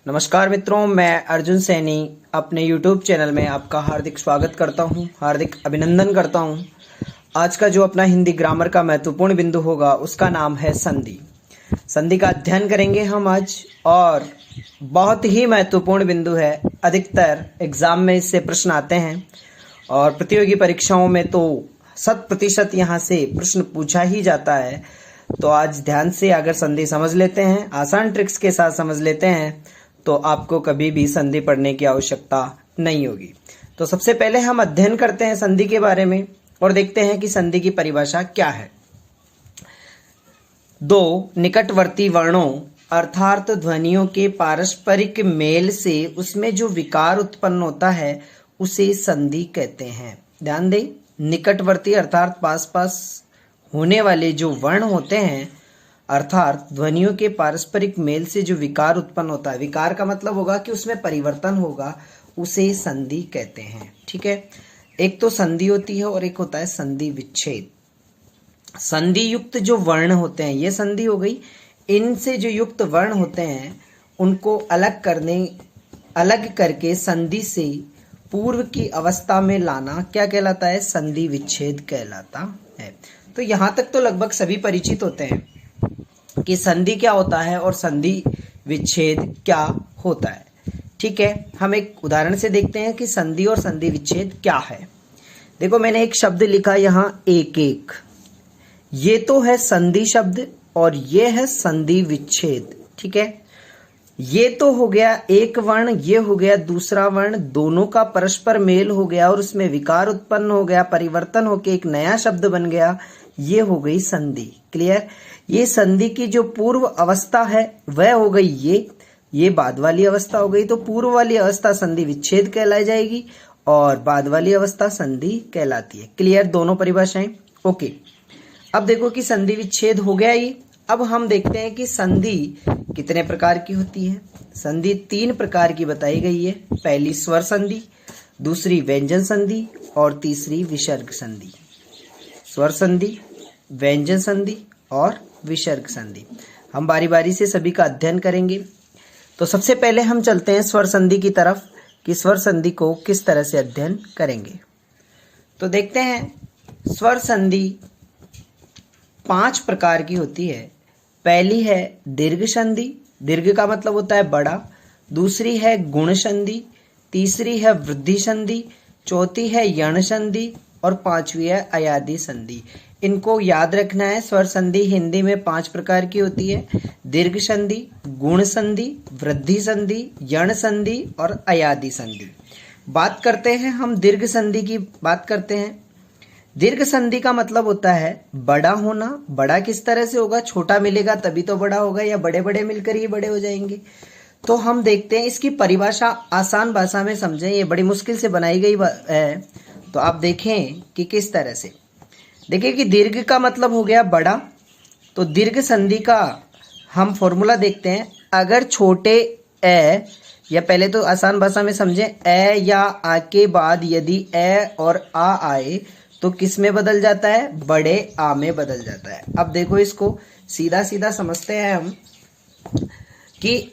नमस्कार मित्रों, मैं अर्जुन सैनी अपने YouTube चैनल में आपका हार्दिक स्वागत करता हूं, हार्दिक अभिनंदन करता हूं। आज का जो अपना हिंदी ग्रामर का महत्वपूर्ण बिंदु होगा उसका नाम है संधि। संधि का अध्ययन करेंगे हम आज, और बहुत ही महत्वपूर्ण बिंदु है। अधिकतर एग्जाम में इससे प्रश्न आते हैं और प्रतियोगी परीक्षाओं में तो 100% यहाँ से प्रश्न पूछा ही जाता है। तो आज ध्यान से अगर संधि समझ लेते हैं, आसान ट्रिक्स के साथ समझ लेते हैं, तो आपको कभी भी संधि पढ़ने की आवश्यकता नहीं होगी। तो सबसे पहले हम अध्ययन करते हैं संधि के बारे में और देखते हैं कि संधि की परिभाषा क्या है। दो निकटवर्ती वर्णों अर्थात ध्वनियों के पारस्परिक मेल से उसमें जो विकार उत्पन्न होता है उसे संधि कहते हैं। ध्यान दें, निकटवर्ती अर्थात पास पास होने वाले जो वर्ण होते हैं अर्थात ध्वनियों के पारस्परिक मेल से जो विकार उत्पन्न होता है, विकार का मतलब होगा कि उसमें परिवर्तन होगा, उसे संधि कहते हैं। ठीक है, एक तो संधि होती है और एक होता है संधि विच्छेद। संधि युक्त जो वर्ण होते हैं ये संधि हो गई। इनसे जो युक्त वर्ण होते हैं उनको अलग करके संधि से पूर्व की अवस्था में लाना क्या कहलाता है? संधि विच्छेद कहलाता है। तो यहाँ तक तो लगभग सभी परिचित होते हैं कि संधि क्या होता है और संधि विच्छेद क्या होता है। ठीक है, हम एक उदाहरण से देखते हैं कि संधि और संधि विच्छेद क्या है। देखो, मैंने एक शब्द लिखा यहाँ एक एक, ये तो है संधि शब्द और ये है संधि विच्छेद। ठीक है, ये तो हो गया एक वर्ण, ये हो गया दूसरा वर्ण, दोनों का परस्पर मेल हो गया और उसमें विकार उत्पन्न हो गया, परिवर्तन होकर एक नया शब्द बन गया, ये हो गई संधि। क्लियर? ये संधि की जो पूर्व अवस्था है वह हो गई ये बाद वाली अवस्था हो गई। तो पूर्व वाली अवस्था संधि विच्छेद कहलाई जाएगी और बाद वाली अवस्था संधि कहलाती है। क्लियर दोनों परिभाषाएं? ओके, अब देखो कि संधि विच्छेद हो गया ये। अब हम देखते हैं कि संधि कितने प्रकार की होती है। संधि 3 प्रकार की बताई गई है। पहली स्वर संधि, दूसरी व्यंजन संधि और तीसरी विसर्ग संधि। स्वर संधि, व्यंजन संधि और विसर्ग संधि। हम बारी बारी से सभी का अध्ययन करेंगे। तो सबसे पहले हम चलते हैं स्वर संधि की तरफ कि स्वर संधि को किस तरह से अध्ययन करेंगे। तो देखते हैं स्वर संधि 5 प्रकार की होती है। पहली है दीर्घ संधि, दीर्घ का मतलब होता है बड़ा। दूसरी है गुण संधि, तीसरी है वृद्धि संधि, चौथी है यण संधि और पांचवी है अयादि संधि। इनको याद रखना है। स्वर संधि हिंदी में 5 प्रकार की होती है। दीर्घ संधि, गुण संधि, वृद्धि संधि, यण संधि और अयादि संधि। बात करते हैं हम दीर्घ संधि की बात करते हैं। दीर्घ संधि का मतलब होता है बड़ा होना। बड़ा किस तरह से होगा? छोटा मिलेगा तभी तो बड़ा होगा, या बड़े बड़े मिलकर ही बड़े हो जाएंगे। तो हम देखते हैं इसकी परिभाषा आसान भाषा में समझें। ये बड़ी मुश्किल से बनाई गई है, तो आप देखें कि किस तरह से। देखिए कि दीर्घ का मतलब हो गया बड़ा। तो दीर्घ संधि का हम फॉर्मूला देखते हैं। अगर छोटे ए, या पहले तो आसान भाषा में समझें, ए या आ के बाद यदि ए और आ आए तो किस में बदल जाता है? बड़े आ में बदल जाता है। अब देखो इसको सीधा सीधा समझते हैं हम कि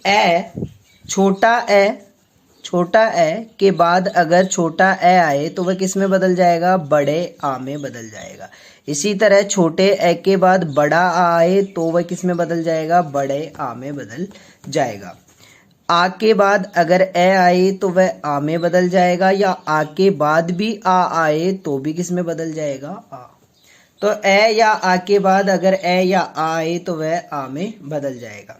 छोटा ए के बाद अगर छोटा ए आए तो वह किस में बदल जाएगा? बड़े आ में बदल जाएगा। इसी तरह छोटे ए के बाद बड़ा आ आए तो वह किस में बदल जाएगा? बड़े आ में बदल जाएगा। आ के बाद अगर ए आए तो वह आ में बदल जाएगा, या आ के बाद भी आ आए तो भी किस में बदल जाएगा? आ। तो ए या आ के बाद अगर ए या आ आए तो वह आ में बदल जाएगा।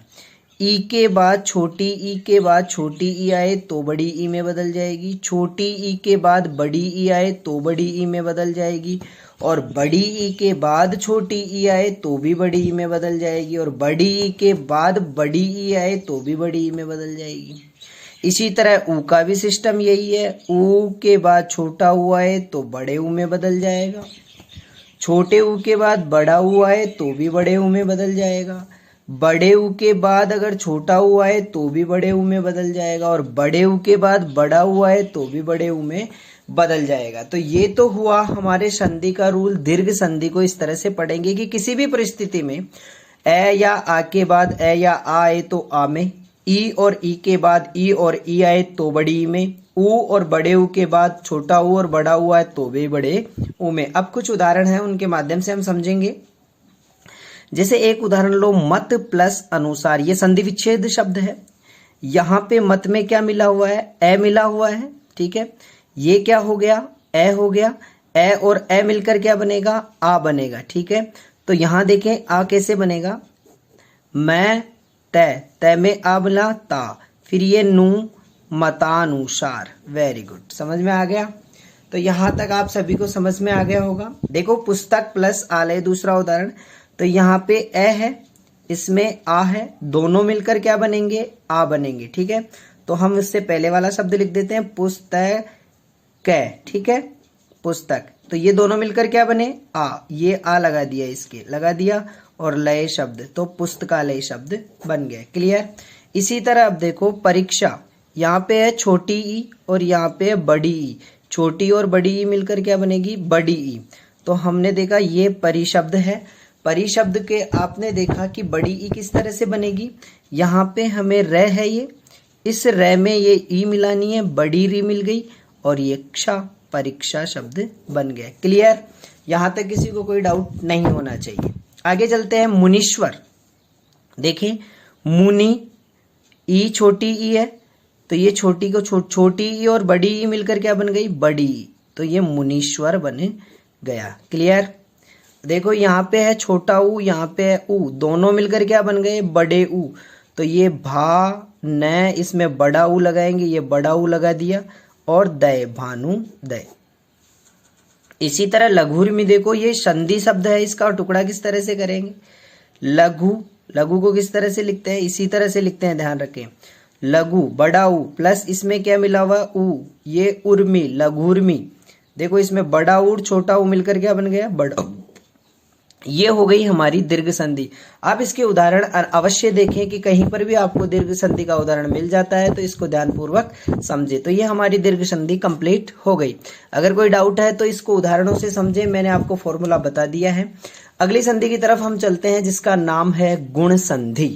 ई के बाद छोटी ई के बाद छोटी ई आए तो बड़ी ई में बदल जाएगी। छोटी ई के बाद बड़ी ई आए तो बड़ी ई में बदल जाएगी। और बड़ी ई के बाद छोटी ई आए तो भी बड़ी ई में बदल जाएगी। और बड़ी ई के बाद बड़ी ई आए तो भी बड़ी ई में बदल जाएगी। इसी तरह ऊ का भी सिस्टम यही है। ऊ के बाद छोटा ऊ आए तो बड़े ऊ में बदल जाएगा। छोटे ऊ के बाद बड़ा ऊ आए तो भी बड़े ऊ में बदल जाएगा। बड़े ऊ के बाद अगर छोटा ऊ आए तो भी बड़े ऊ में बदल जाएगा। और बड़े ऊ के बाद बड़ा ऊ आए तो भी बड़े ऊ में बदल जाएगा। तो ये तो हुआ हमारे संधि का रूल। दीर्घ संधि को इस तरह से पढ़ेंगे कि किसी भी परिस्थिति में ए या आ के बाद ए या आ आए तो आ में, ई और ई के बाद ई और ई आए तो बड़ी ई में, ऊ और बड़े ऊ के बाद छोटा ऊ और बड़ा ऊ आए तो भी बड़े ऊ में। अब कुछ उदाहरण हैं, उनके माध्यम से हम समझेंगे। जैसे एक उदाहरण लो, मत प्लस अनुसार, ये संधि विच्छेद शब्द है। यहाँ पे मत में क्या मिला हुआ है, ए मिला हुआ है, ठीक है। ये क्या हो गया, ए हो गया, ए और ए मिलकर क्या बनेगा, आ बनेगा, ठीक है। तो यहाँ देखें आ कैसे बनेगा, मैं तय, तय में आ बना ता, फिर ये नू मतानुसार। वेरी गुड, समझ में आ गया। तो यहाँ तक आप सभी को समझ में आ गया होगा। देखो पुस्तक प्लस आलय, दूसरा उदाहरण। तो यहाँ पे ए है, इसमें आ है, दोनों मिलकर क्या बनेंगे, आ बनेंगे, ठीक है। तो हम इससे पहले वाला शब्द लिख देते हैं पुस्तक, ठीक है, पुस्तक। तो ये दोनों मिलकर क्या बने, आ, ये आ लगा दिया, इसके लगा दिया, और लय शब्द, तो पुस्तकालय शब्द बन गया। क्लियर। इसी तरह अब देखो परीक्षा, यहाँ पे है छोटी ई और यहाँ पे है बड़ी ई, छोटी और बड़ी ई मिलकर क्या बनेगी, बड़ी ई। तो हमने देखा ये परिशब्द है। परिशब्द के आपने देखा कि बड़ी ई किस तरह से बनेगी, यहाँ पे हमें र है, ये इस र में ये ई मिलानी है, बड़ी री मिल गई, और येक्षा, परीक्षा शब्द बन गया। क्लियर। यहाँ तक किसी को कोई डाउट नहीं होना चाहिए। आगे चलते हैं, मुनीश्वर। देखें मुनि, ई छोटी ई है, तो ये छोटी को छोटी ई और बड़ी ई मिलकर क्या बन गई, बड़ी ई, तो ये मुनीश्वर बन गया। क्लियर। देखो यहाँ पे है छोटा ऊ, यहाँ पे है ऊ, दोनों मिलकर क्या बन गए, बड़े ऊ। तो ये भा न, इसमें बड़ा ऊ लगाएंगे, ये बड़ा ऊ लगा दिया, और दय, भानु दय। इसी तरह लघुर में देखो ये संधि शब्द है, इसका टुकड़ा किस तरह से करेंगे, लघु, लघु को किस तरह से लिखते हैं, इसी तरह से लिखते हैं, ध्यान रखें। लघु बड़ा ऊ प्लस इसमें क्या मिला हुआ, ऊ, ये उर्मी, लघुर्मी। देखो इसमें बड़ा ऊ छोटा ऊ मिलकर क्या बन गया, बड़ा। ये हो गई हमारी दीर्घ संधि। अब इसके उदाहरण अवश्य देखें कि कहीं पर भी आपको दीर्घ संधि का उदाहरण मिल जाता है तो इसको ध्यानपूर्वक समझे। तो ये हमारी दीर्घ संधि कंप्लीट हो गई। अगर कोई डाउट है तो इसको उदाहरणों से समझे, मैंने आपको फॉर्मूला बता दिया है। अगली संधि की तरफ हम चलते हैं जिसका नाम है गुण संधि।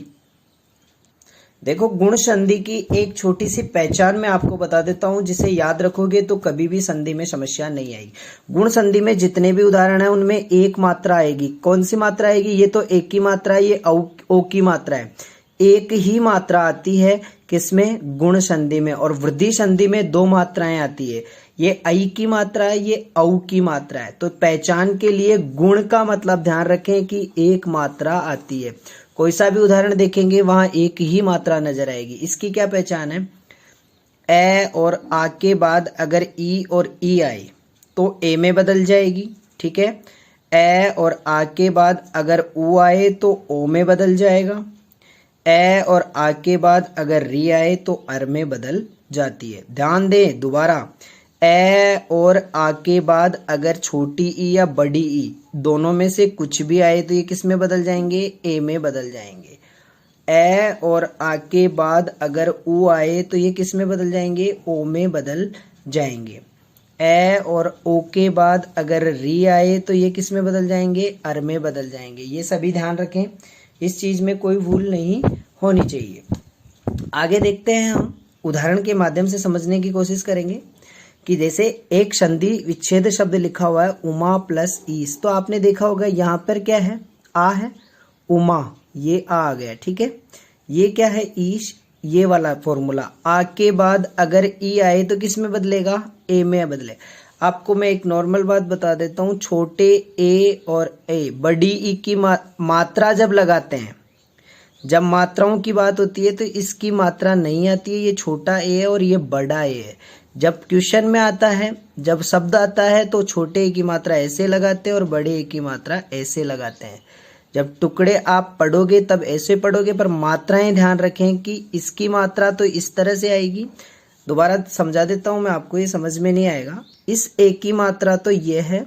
देखो गुण संधि की एक छोटी सी पहचान मैं आपको बता देता हूं, जिसे याद रखोगे तो कभी भी संधि में समस्या नहीं आएगी। गुण संधि में जितने भी उदाहरण है उनमें एक मात्रा आएगी। कौन सी मात्रा आएगी, ये तो एक की मात्रा है, ये ओ की मात्रा है। एक ही मात्रा आती है किसमें, गुण संधि में, और वृद्धि संधि में दो मात्राएं आती है, ये आई की मात्रा है, ये औ की मात्रा है। तो पहचान के लिए गुण का मतलब ध्यान रखें कि एक मात्रा आती है। कोई सा भी उदाहरण देखेंगे वहां एक ही मात्रा नजर आएगी। इसकी क्या पहचान है, ए और आ के बाद अगर ई और ई आए तो ए में बदल जाएगी, ठीक है। ए और आ के बाद अगर ऊ आए तो ओ में बदल जाएगा। ए और आ के बाद अगर री आए तो अर में बदल जाती है। ध्यान दें दोबारा, ए और आ के बाद अगर छोटी ई या बड़ी ई दोनों में से कुछ भी आए तो ये किस में बदल जाएंगे, ए में बदल जाएंगे। ए और आ के बाद अगर ऊ आए तो ये किस में बदल जाएंगे, ओ में बदल जाएंगे। ए और ओ के बाद अगर री आए तो ये किस में बदल जाएंगे, अर में बदल जाएंगे। ये सभी ध्यान रखें, इस चीज में कोई भूल नहीं होनी चाहिए। आगे देखते हैं, हम उदाहरण के माध्यम से समझने की कोशिश करेंगे कि जैसे एक संधि विच्छेद शब्द लिखा हुआ है उमा प्लस ईस, तो आपने देखा होगा यहाँ पर क्या है, आ है, उमा, ये आ गया, ठीक है। ये क्या है, ईश, ये वाला फॉर्मूला। आ के बाद अगर ई आए तो किस में बदलेगा, ए में बदले। आपको मैं एक नॉर्मल बात बता देता हूँ, छोटे ए और ए बड़ी ई की मात्रा जब लगाते हैं, जब मात्राओं की बात होती है तो इसकी मात्रा नहीं आती है, ये छोटा ए है और ये बड़ा ए है। जब क्वेश्चन में आता है, जब शब्द आता है तो छोटे ए की मात्रा ऐसे लगाते हैं और बड़े ए की मात्रा ऐसे लगाते हैं। जब टुकड़े आप पढ़ोगे तब ऐसे पढ़ोगे, पर मात्राएं ध्यान रखें कि इसकी मात्रा तो इस तरह से आएगी। दोबारा समझा देता हूं मैं आपको, ये समझ में नहीं आएगा। इस ए की मात्रा तो ये है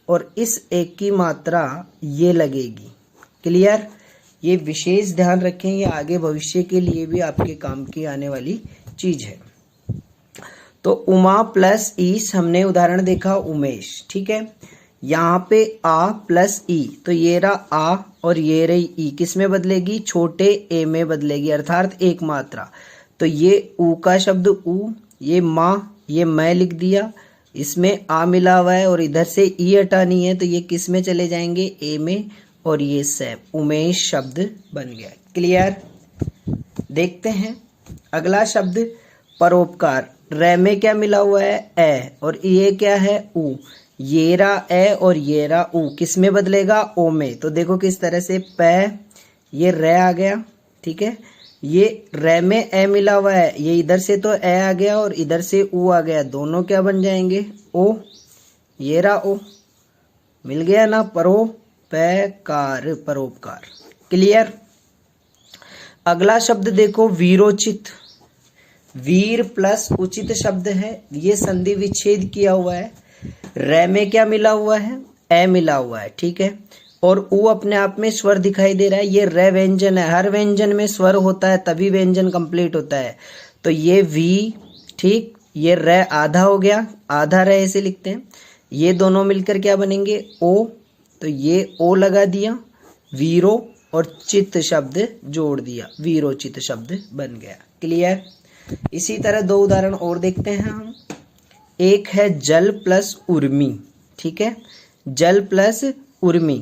और इस ए की मात्रा ये लगेगी। क्लियर। ये विशेष ध्यान रखें, ये आगे भविष्य के लिए भी आपके काम की आने वाली चीज है। तो उमा प्लस ईश, हमने उदाहरण देखा उमेश, ठीक है। यहाँ पे आ प्लस ई, तो ये रहा आ और ये रही ई, किस में बदलेगी, छोटे ए में बदलेगी, अर्थात एक मात्रा। तो ये ऊ का शब्द ऊ, ये माँ, ये मैं लिख दिया, इसमें आ मिला हुआ है और इधर से ई हटानी है, तो ये किस में चले जाएंगे, ए में, और ये सैफ, उमेश शब्द बन गया। क्लियर। देखते हैं अगला शब्द परोपकार। रे में क्या मिला हुआ है, ए, और ये क्या है, ऊ, येरा ए और येरा ऊ, किस में बदलेगा, ओ में। तो देखो किस तरह से, पै, ये रे आ गया, ठीक है, ये रे में ए मिला हुआ है, ये इधर से तो ए आ गया और इधर से ऊ आ गया, दोनों क्या बन जाएंगे, ओ, ये रहा ओ, मिल गया ना, परोपकार, परोपकार। क्लियर। अगला शब्द देखो वीरोचित। वीर प्लस उचित शब्द है, ये संधि विच्छेद किया हुआ है। रे में क्या मिला हुआ है, ए मिला हुआ है, ठीक है, और ऊ अपने आप में स्वर दिखाई दे रहा है, ये रे व्यंजन है, हर व्यंजन में स्वर होता है तभी व्यंजन कंप्लीट होता है। तो ये वी, ठीक, ये रे आधा हो गया, आधा रे ऐसे लिखते हैं, ये दोनों मिलकर क्या बनेंगे, ओ, तो ये ओ लगा दिया, वीरो और चित्त शब्द जोड़ दिया, वीरोचित शब्द बन गया। क्लियर। इसी तरह दो उदाहरण और देखते हैं हम। एक है जल प्लस उर्मी, ठीक है, जल प्लस उर्मी,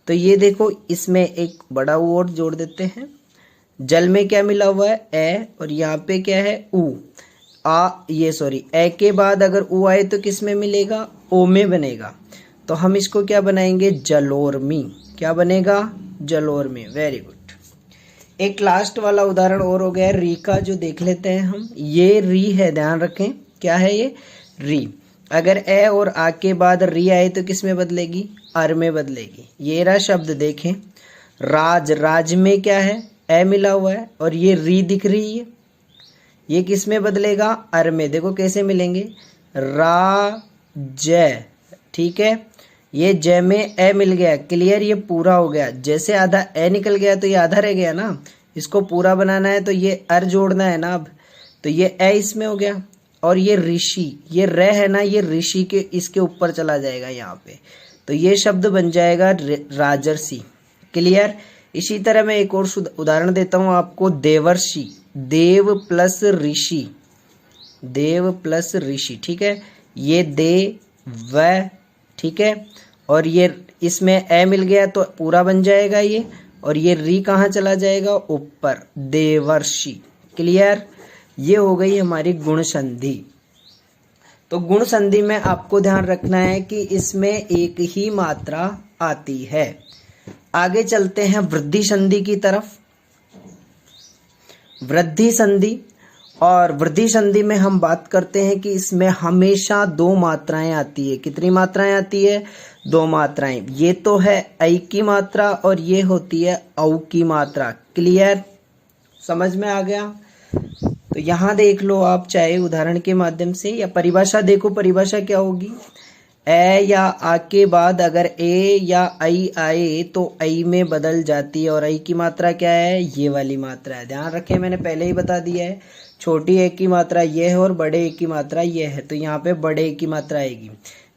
तो ये देखो इसमें एक बड़ा ऊ और जोड़ देते हैं। जल में क्या मिला हुआ है, ए, और यहाँ पे क्या है, ऊ, आ, ये सॉरी, ए के बाद अगर ऊ आए तो किस में मिलेगा, ओ में बनेगा, तो हम इसको क्या बनाएंगे, जलोर्मी, क्या बनेगा, जलोर्मी। Very good. एक लास्ट वाला उदाहरण और हो गया री का, जो देख लेते हैं हम। ये री है, ध्यान रखें, क्या है ये, री। अगर ए और आ के बाद री आए तो किस में बदलेगी, अर में बदलेगी। ये रहा शब्द देखें, राज, राज में क्या है, ए मिला हुआ है और ये री दिख रही है, ये किस में बदलेगा, अर में। देखो कैसे मिलेंगे, रा जय, ठीक है, ये जय में ए मिल गया। क्लियर। ये पूरा हो गया, जैसे आधा ए निकल गया तो ये आधा रह गया ना, इसको पूरा बनाना है तो ये अर जोड़ना है ना अब, तो ये ए इसमें हो गया, और ये ऋषि, ये रे है ना, ये ऋषि के इसके ऊपर चला जाएगा यहाँ पे, तो ये शब्द बन जाएगा राजर्षि। क्लियर। इसी तरह मैं एक और उदाहरण देता हूँ आपको, देवर्षि, देव प्लस ऋषि, देव प्लस ऋषि, ठीक है, ये दे व, ठीक है, और ये इसमें ए मिल गया तो पूरा बन जाएगा ये, और ये री कहाँ चला जाएगा, ऊपर, देवर्षि। क्लियर। ये हो गई हमारी गुण संधि। तो गुण संधि में आपको ध्यान रखना है कि इसमें एक ही मात्रा आती है। आगे चलते हैं वृद्धि संधि की तरफ। वृद्धि संधि, और वृद्धि संधि में हम बात करते हैं कि इसमें हमेशा दो मात्राएं आती है। कितनी मात्राएं आती है, दो मात्राएं। ये तो है ऐ की मात्रा और ये होती है औ की मात्रा। क्लियर, समझ में आ गया। तो यहाँ देख लो आप, चाहे उदाहरण के माध्यम से या परिभाषा देखो, परिभाषा क्या होगी, ए या आ के बाद अगर ए या आई आए तो आई में बदल जाती है, और आई की मात्रा क्या है, ये वाली मात्रा है। ध्यान रखें, मैंने पहले ही बता दिया है, छोटी ए की मात्रा ये है और बड़े ए की मात्रा ये है, तो यहाँ पे बड़े ए की मात्रा आएगी।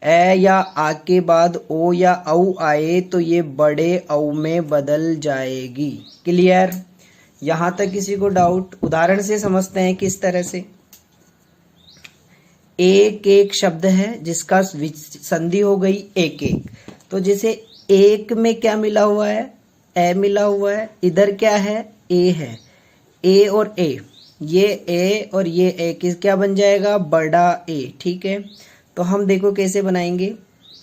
ए या आ के बाद ओ या औ आए तो ये बड़े औ में बदल जाएगी। क्लियर। यहाँ तक किसी को डाउट? उदाहरण से समझते हैं किस तरह से। एक एक शब्द है जिसका संधि हो गई एक एक, तो जैसे एक में क्या मिला हुआ है, ए मिला हुआ है, इधर क्या है, ए है, ए और ए, ये ए और ये ए किस क्या बन जाएगा, बड़ा ए। ठीक है, तो हम देखो कैसे बनाएंगे,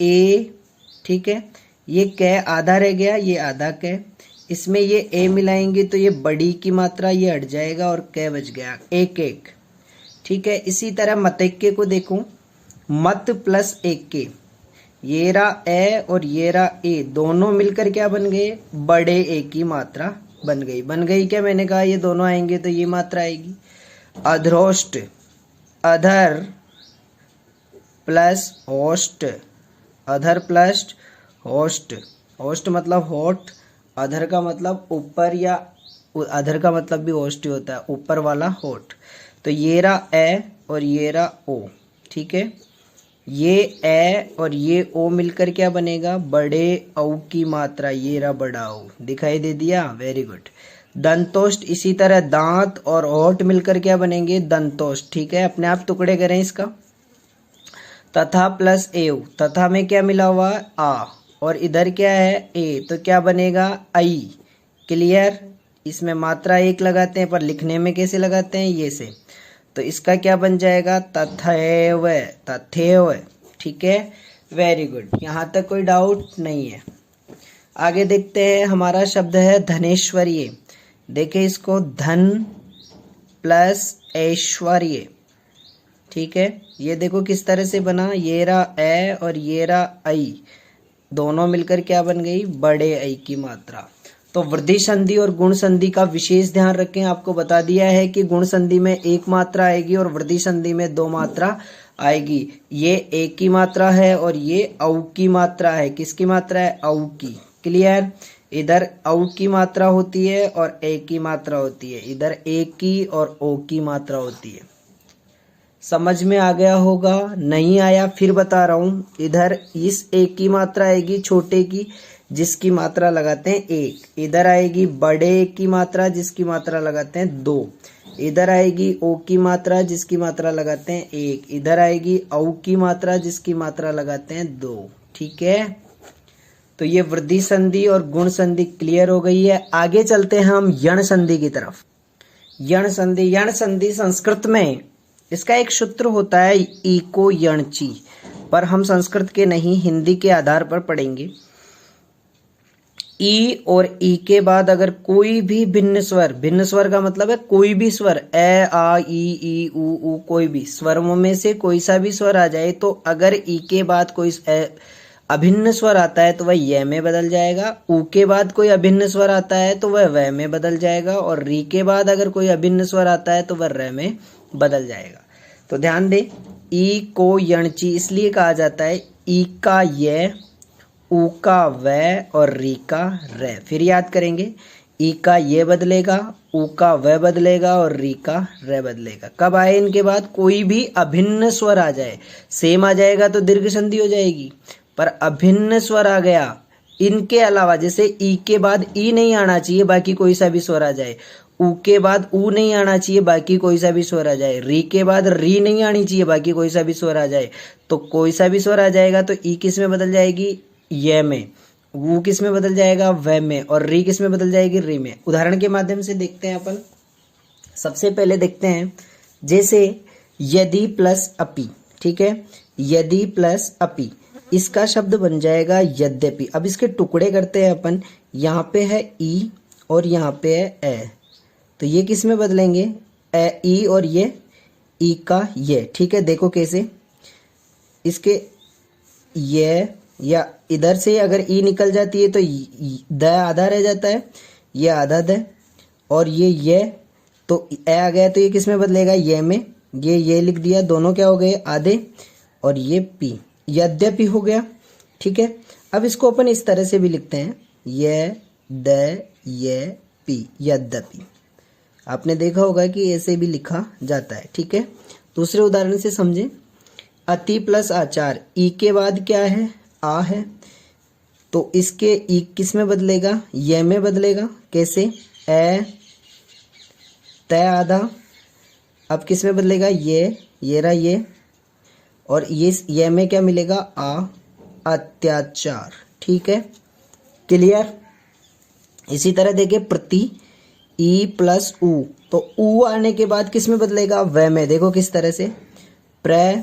ए, ठीक है, ये कै आधा रह गया, ये आधा कै, इसमें ये ए मिलाएंगे तो ये बड़ी की मात्रा ये हट जाएगा और कै बच गया, एक एक। ठीक है, इसी तरह मतैक्य को देखो, मत प्लस एक के, ये रहा ए और ये रहा ए, दोनों मिलकर क्या बन गए, बड़े ए की मात्रा बन गई। बन गई क्या, मैंने कहा ये दोनों आएंगे तो ये मात्रा आएगी। अधरोष्ट, अधर प्लस होस्ट, अधर प्लस होस्ट, होस्ट मतलब होठ, अधर का मतलब ऊपर, या अधर का मतलब भी होस्ट ही होता है, ऊपर वाला होठ। तो ये रहा ए और ये रहा ओ। ठीक है, ये ए और ये ओ मिलकर क्या बनेगा, बड़े औ की मात्रा, ये रहा बड़ा औ, दिखाई दे दिया, वेरी गुड। दंतोष्ट, इसी तरह दांत और ओठ मिलकर क्या बनेंगे, दंतोष्ट, ठीक है, अपने आप टुकड़े करें इसका। तथा प्लस एव, तथा में क्या मिला हुआ है, आ, और इधर क्या है ए, तो क्या बनेगा आई, क्लियर। इसमें मात्रा एक लगाते हैं, पर लिखने में कैसे लगाते हैं, ये से, तो इसका क्या बन जाएगा, तथैव, तथैव, ठीक है, वेरी गुड, यहाँ तक कोई डाउट नहीं है। आगे देखते हैं, हमारा शब्द है धनेश्वर्य। देखें इसको, धन प्लस ऐश्वर्य, ठीक है, ये देखो किस तरह से बना, ये रहा ए और ये रहा आई, दोनों मिलकर क्या बन गई, बड़े आई की मात्रा। तो वृद्धि संधि और गुण संधि का विशेष ध्यान रखें। आपको बता दिया है कि गुण संधि में एक मात्रा आएगी और वृद्धि संधि में दो मात्रा आएगी। ये एक की मात्रा है और ये औ की मात्रा है। किसकी मात्रा है, औ की, क्लियर। इधर औ की मात्रा होती है और ए की मात्रा होती है, इधर ए की और ओ की मात्रा होती है। समझ में आ गया होगा, नहीं आया फिर बता रहा हूं। इधर इस एक की मात्रा आएगी छोटे की, जिसकी मात्रा लगाते हैं एक, इधर आएगी बड़े की मात्रा जिसकी मात्रा लगाते हैं दो, इधर आएगी ओ की मात्रा जिसकी मात्रा लगाते हैं एक, इधर आएगी औ की मात्रा जिसकी मात्रा लगाते हैं दो, ठीक है। तो ये वृद्धि संधि और गुण संधि क्लियर हो गई है। आगे चलते हैं हम यण संधि की तरफ। यण संधि, यण संधि संस्कृत में इसका एक सूत्र होता है इको यणची, पर हम संस्कृत के नहीं हिंदी के आधार पर पढ़ेंगे। ई और ई के बाद अगर कोई भी भिन्न स्वर का मतलब है कोई भी स्वर, ए आ ई उ कोई भी स्वरों में से कोई सा भी स्वर आ जाए, तो अगर ई के बाद कोई अभिन्न स्वर आता है तो वह य में बदल जाएगा, उ के बाद कोई अभिन्न स्वर आता है तो वह व में बदल जाएगा, और री के बाद अगर कोई अभिन्न स्वर आता है तो वह र में बदल जाएगा। तो ध्यान दे, ई को यणची इसलिए कहा जाता है, ई का य, उ का व और री का र। फिर याद करेंगे, ई का ये बदलेगा, उ का व बदलेगा और री का र बदलेगा। कब आए इनके बाद, कोई भी अभिन्न स्वर आ जाए, सेम आ जाएगा तो दीर्घ संधि हो जाएगी, पर अभिन्न स्वर आ गया इनके अलावा, जैसे ई के बाद ई नहीं आना चाहिए बाकी कोई सा भी स्वर आ जाए, उ के बाद उ नहीं आना चाहिए बाकी कोई सा भी स्वर आ जाए, री के बाद री नहीं आनी चाहिए बाकी कोई सा भी स्वर आ जाए, तो कोई सा भी स्वर आ जाएगा तो ई किस में बदल जाएगी, ये में, वो किस में बदल जाएगा, व में, और री किस में बदल जाएगी, री में। उदाहरण के माध्यम से देखते हैं अपन। सबसे पहले देखते हैं, जैसे यदि प्लस अपि, ठीक है, यदि प्लस अपि, इसका शब्द बन जाएगा यद्यपि। अब इसके टुकड़े करते हैं अपन, यहाँ पे है ई और यहाँ पे है ए, तो ये किस में बदलेंगे, ए ई और ये ई का ये, ठीक है। देखो कैसे, इसके ये या इधर से अगर ई निकल जाती है तो द आधा रह जाता है, ये आधा द, और ये तो ए आ गया, तो ये किस में बदलेगा, ये में, ये लिख दिया, दोनों क्या हो गए आधे, और ये पी, यद्यपि हो गया, ठीक है। अब इसको अपन इस तरह से भी लिखते हैं, ये द ये पी, यद्यपि। आपने देखा होगा कि ऐसे भी लिखा जाता है, ठीक है। दूसरे उदाहरण से समझें, अति प्लस आचार, ई के बाद क्या है, आ है, तो इसके ई किस में बदलेगा, ये में बदलेगा। कैसे, ए त आधा, अब किस में बदलेगा, ये रहा ये, और ये में क्या मिलेगा, आ, अत्याचार, ठीक है, क्लियर। इसी तरह देखिए प्रति, ई प्लस उ, तो उ आने के बाद किस में बदलेगा, व में। देखो किस तरह से, प्र,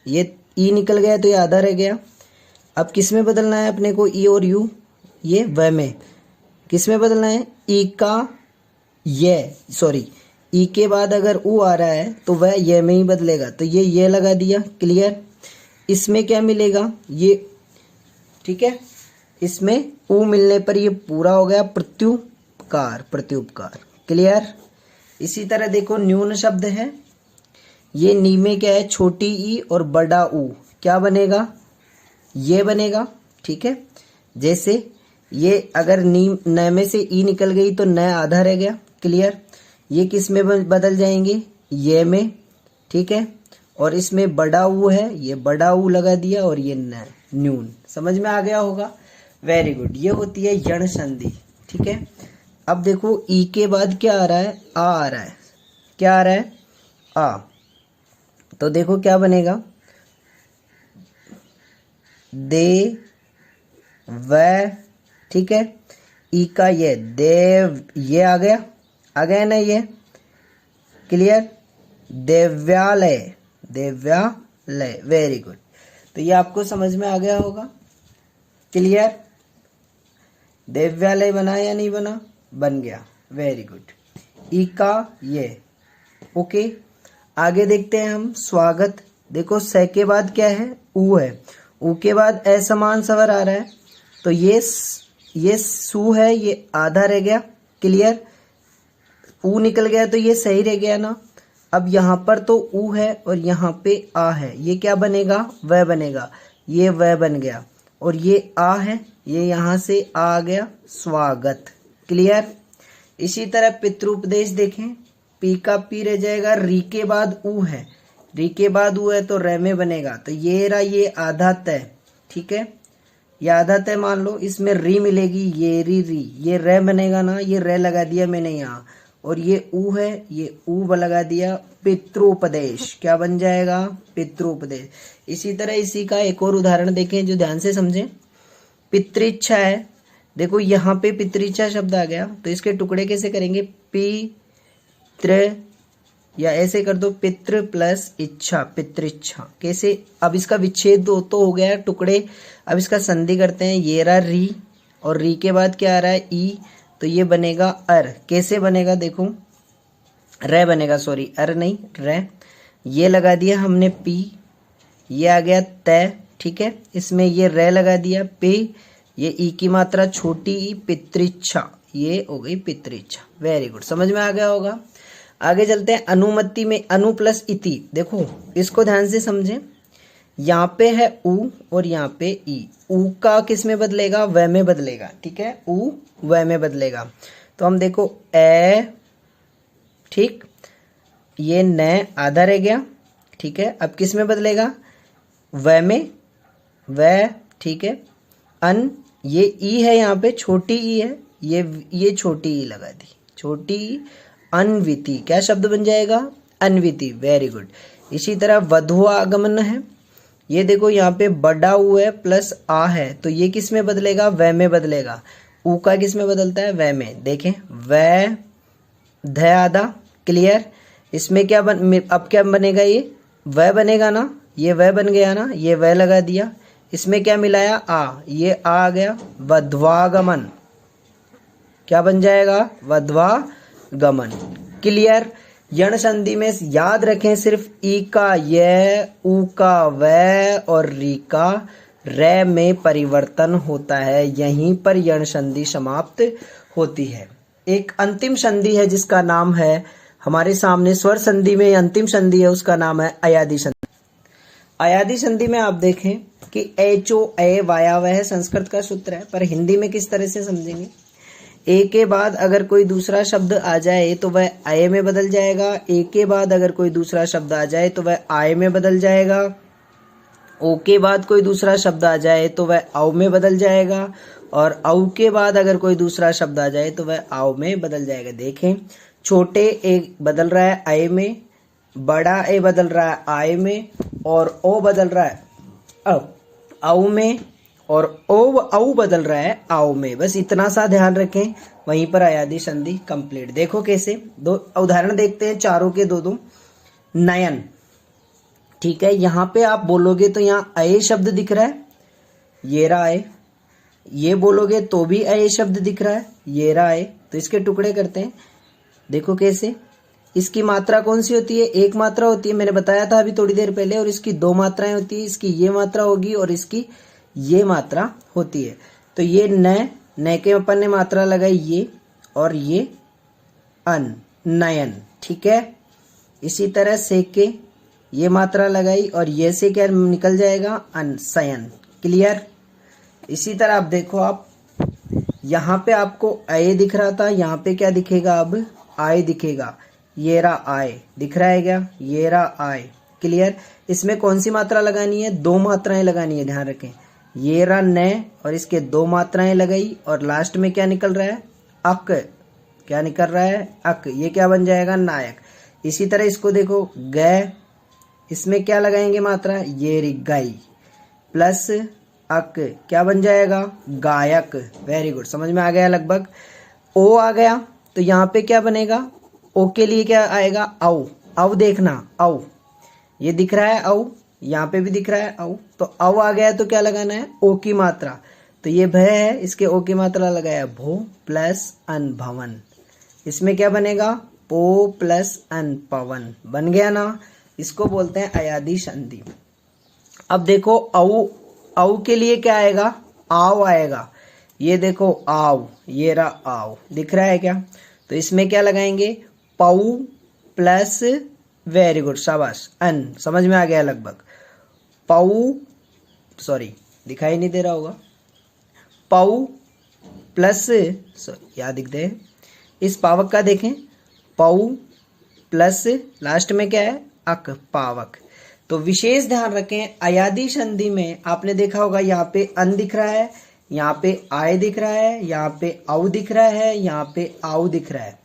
ये ई निकल गया तो ये आधा रह गया, अब किस में बदलना है अपने को, ई और यू, ये व में। किस में बदलना है, ई का ये, सॉरी, ई के बाद अगर उ आ रहा है तो वह ये में ही बदलेगा, तो ये लगा दिया, क्लियर। इसमें क्या मिलेगा, ये, ठीक है, इसमें उ मिलने पर ये पूरा हो गया प्रत्युपकार, प्रत्युपकार, क्लियर। इसी तरह देखो न्यून शब्द है, ये नी में क्या है, छोटी ई और बड़ा उ, क्या बनेगा, ये बनेगा, ठीक है। जैसे ये अगर नी न में से ई निकल गई तो न आधा रह गया, क्लियर। ये किस में बदल जाएंगे, ये में, ठीक है, और इसमें बड़ा ऊ है, ये बड़ा ऊ लगा दिया और ये न न्यून। समझ में आ गया होगा? Very good. ये होती है यण संधि। ठीक है, अब देखो ई के बाद क्या आ रहा है? आ रहा है। क्या आ रहा है? आ। तो देखो क्या बनेगा? दे व, ठीक है, ई का ये देव, ये आ गया ना, ये क्लियर? देव्यालय, देव्यालय। Very good. तो ये आपको समझ में आ गया होगा? क्लियर? देव्यालय बना या नहीं बना? बन गया। Very good. ई का ये, ओके। आगे देखते हैं हम स्वागत। देखो स के बाद क्या है? ऊ है। ऊ के बाद असमान स्वर आ रहा है, तो ये सु है, ये आधा रह गया। क्लियर? ऊ निकल गया तो ये सही रह गया ना। अब यहाँ पर तो ऊ है और यहाँ पे आ है, ये क्या बनेगा? वह बनेगा। ये वह बन गया और ये आ है, ये यहाँ से आ गया स्वागत। क्लियर? इसी तरह पितृोपदेश देखें, पी का पी रह जाएगा, री के बाद ऊ है, री के बाद ऊ है तो रे में बनेगा, तो ये रहा ये आधा तय। ठीक है, ये आधा तय मान लो, इसमें री मिलेगी, ये री, ये रे बनेगा ना, ये रे लगा दिया मैंने यहाँ, और ये ऊ है, ये ऊ लगा दिया। पितृोपदेश क्या बन जाएगा? पितृोपदेश। इसी तरह इसी का एक और उदाहरण देखें जो ध्यान से समझें। पितृइच्छा है, देखो यहाँ पे पितृइच्छा शब्द आ गया, तो इसके टुकड़े कैसे करेंगे? पितृ, या ऐसे कर दो पितृ प्लस इच्छा, पितृइच्छा। कैसे? अब इसका विच्छेद तो हो गया टुकड़े, अब इसका संधि करते हैं। ये रहा री, और री के बाद क्या आ रहा है? ई, तो ये बनेगा अर। कैसे बनेगा? देखो रे बनेगा, सॉरी अर नहीं रे। ये लगा दिया हमने पी, ये आ गया तय। ठीक है, इसमें ये रे लगा दिया पे, ये ई की मात्रा छोटी ई, पितृइच्छा, ये हो गई पितृइच्छा। वेरी गुड, समझ में आ गया होगा? आगे चलते हैं अनुमति में, अनु प्लस इति। देखो इसको ध्यान से समझें, यहाँ पे है उ और यहाँ पे ई। उ का किस में बदलेगा? व में बदलेगा। ठीक है, उ व में बदलेगा। तो हम देखो ए, ठीक, ये न आधा रह गया। ठीक है, अब किस में बदलेगा? व में, व। ठीक है, अन, ये ई है, यहाँ पे छोटी ई है, ये छोटी ई लगा दी, छोटी ई, अन्विति। क्या शब्द बन जाएगा? अन्विति। Very good. इसी तरह वधु आगमन है, ये देखो यहाँ पे बड़ा ऊ है प्लस आ है, तो ये किस में बदलेगा? व में बदलेगा। ऊ का किस में बदलता है? व में। देखें व ध आधा। क्लियर? इसमें क्या अब क्या बनेगा? ये व बनेगा ना, ये व बन गया ना, ये व लगा दिया। इसमें क्या मिलाया? आ, ये आ गया वध्वागमन। क्या बन जाएगा? वध्वागमन। क्लियर? यण संधि में याद रखें सिर्फ ई का य, ऊ का व और री का रे में परिवर्तन होता है, यहीं पर यण संधि समाप्त होती है। एक अंतिम संधि है जिसका नाम है हमारे सामने स्वर संधि में अंतिम संधि है, उसका नाम है अयादि संधि। अयादि संधि में आप देखें कि एचो ए वायावह संस्कृत का सूत्र है, पर हिंदी में किस तरह से समझेंगे? ए के बाद अगर कोई दूसरा शब्द आ जाए तो वह आय में बदल जाएगा, ए के बाद अगर कोई दूसरा शब्द आ जाए तो वह आय में बदल जाएगा, ओ के बाद कोई दूसरा शब्द आ जाए तो वह औ में बदल जाएगा, और औ के बाद अगर कोई दूसरा शब्द आ जाए तो वह आव में बदल जाएगा। देखें, छोटे ए बदल रहा है आय में, बड़ा ए बदल रहा है आय में, और ओ बदल रहा है औ में, और औ बदल रहा है आओ में। बस इतना सा ध्यान रखें, वहीं पर अयादि संधि कंप्लीट। देखो कैसे, दो उदाहरण देखते हैं, चारों के दो दो। नयन, ठीक है, यहाँ पे आप बोलोगे तो यहाँ अय शब्द दिख रहा है, ये रहा है, ये बोलोगे तो भी अय शब्द दिख रहा है, ये रहा है। तो इसके टुकड़े करते हैं, देखो कैसे। इसकी मात्रा कौन सी होती है? एक मात्रा होती है, मैंने बताया था अभी थोड़ी देर पहले, और इसकी दो मात्राएं होती है, इसकी ये मात्रा होगी और इसकी ये मात्रा होती है। तो ये न के अपन ने मात्रा लगाई ये, और ये अन, नयन। ठीक है, इसी तरह से के ये मात्रा लगाई और ये से क्या निकल जाएगा? अन, सयन। क्लियर? इसी तरह आप देखो, आप यहाँ पे आपको अय दिख रहा था, यहाँ पे क्या दिखेगा? अब आय दिखेगा, ये रहा आय दिख रहा है क्या? ये रहा आय। क्लियर। इसमें कौन सी मात्रा लगानी है, 2 मात्राएं लगानी है, ध्यान रखें। ये रहा न और इसके 2 मात्राएं लगाई और लास्ट में क्या निकल रहा है, अक। क्या निकल रहा है, अक। ये क्या बन जाएगा, नायक। इसी तरह इसको देखो, ग, इसमें क्या लगाएंगे मात्रा, ये री गाई, प्लस अक, क्या बन जाएगा, गायक। वेरी गुड, समझ में आ गया लगभग। ओ आ गया तो यहाँ पे क्या बनेगा, ओ के लिए क्या आएगा, औ। औ देखना, औ, ये दिख रहा है औ, यहाँ पे भी दिख रहा है औ, तो औ आ गया तो क्या लगाना है, ओ की मात्रा। तो ये भ है, इसके ओ की मात्रा लगाया भो प्लस अन, भवन। इसमें क्या बनेगा, पो प्लस अन, पवन। बन गया ना, इसको बोलते हैं अयादी संधि। अब देखो औ के लिए क्या आएगा, आओ आएगा। ये देखो आओ, ये रहा आओ, दिख रहा है क्या। तो इसमें क्या लगाएंगे, पऊ प्लस, वेरी गुड, शाबाश, अन। समझ में आ गया लगभग। पऊ, सॉरी दिखाई नहीं दे रहा होगा, पऊ प्लस, सॉरी यहाँ दिख दे, इस पावक का देखें, पऊ प्लस लास्ट में क्या है, अक, पावक। तो विशेष ध्यान रखें, अयादी संधि में आपने देखा होगा यहाँ पे अन दिख रहा है, यहाँ पे आय दिख रहा है, यहाँ पे औ दिख रहा है, यहाँ पे आउ दिख रहा है।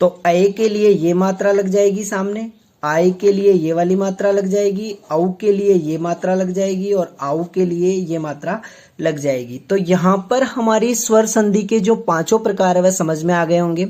तो अय के लिए ये मात्रा लग जाएगी सामने, आय के लिए ये वाली मात्रा लग जाएगी, औ के लिए ये मात्रा लग जाएगी और आउ के लिए ये मात्रा लग जाएगी। तो यहाँ पर हमारी स्वर संधि के जो 5 प्रकार है वह समझ में आ गए होंगे।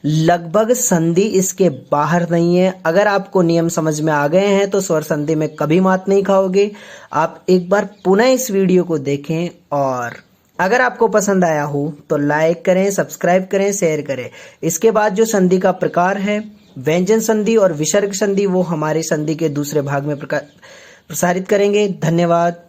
लगभग संधि इसके बाहर नहीं है। अगर आपको नियम समझ में आ गए हैं तो स्वर संधि में कभी मात नहीं खाओगे। आप एक बार पुनः इस वीडियो को देखें और अगर आपको पसंद आया हो तो लाइक करें, सब्सक्राइब करें, शेयर करें। इसके बाद जो संधि का प्रकार है, व्यंजन संधि और विसर्ग संधि, वो हमारे संधि के दूसरे भाग में प्रसारित करेंगे। धन्यवाद।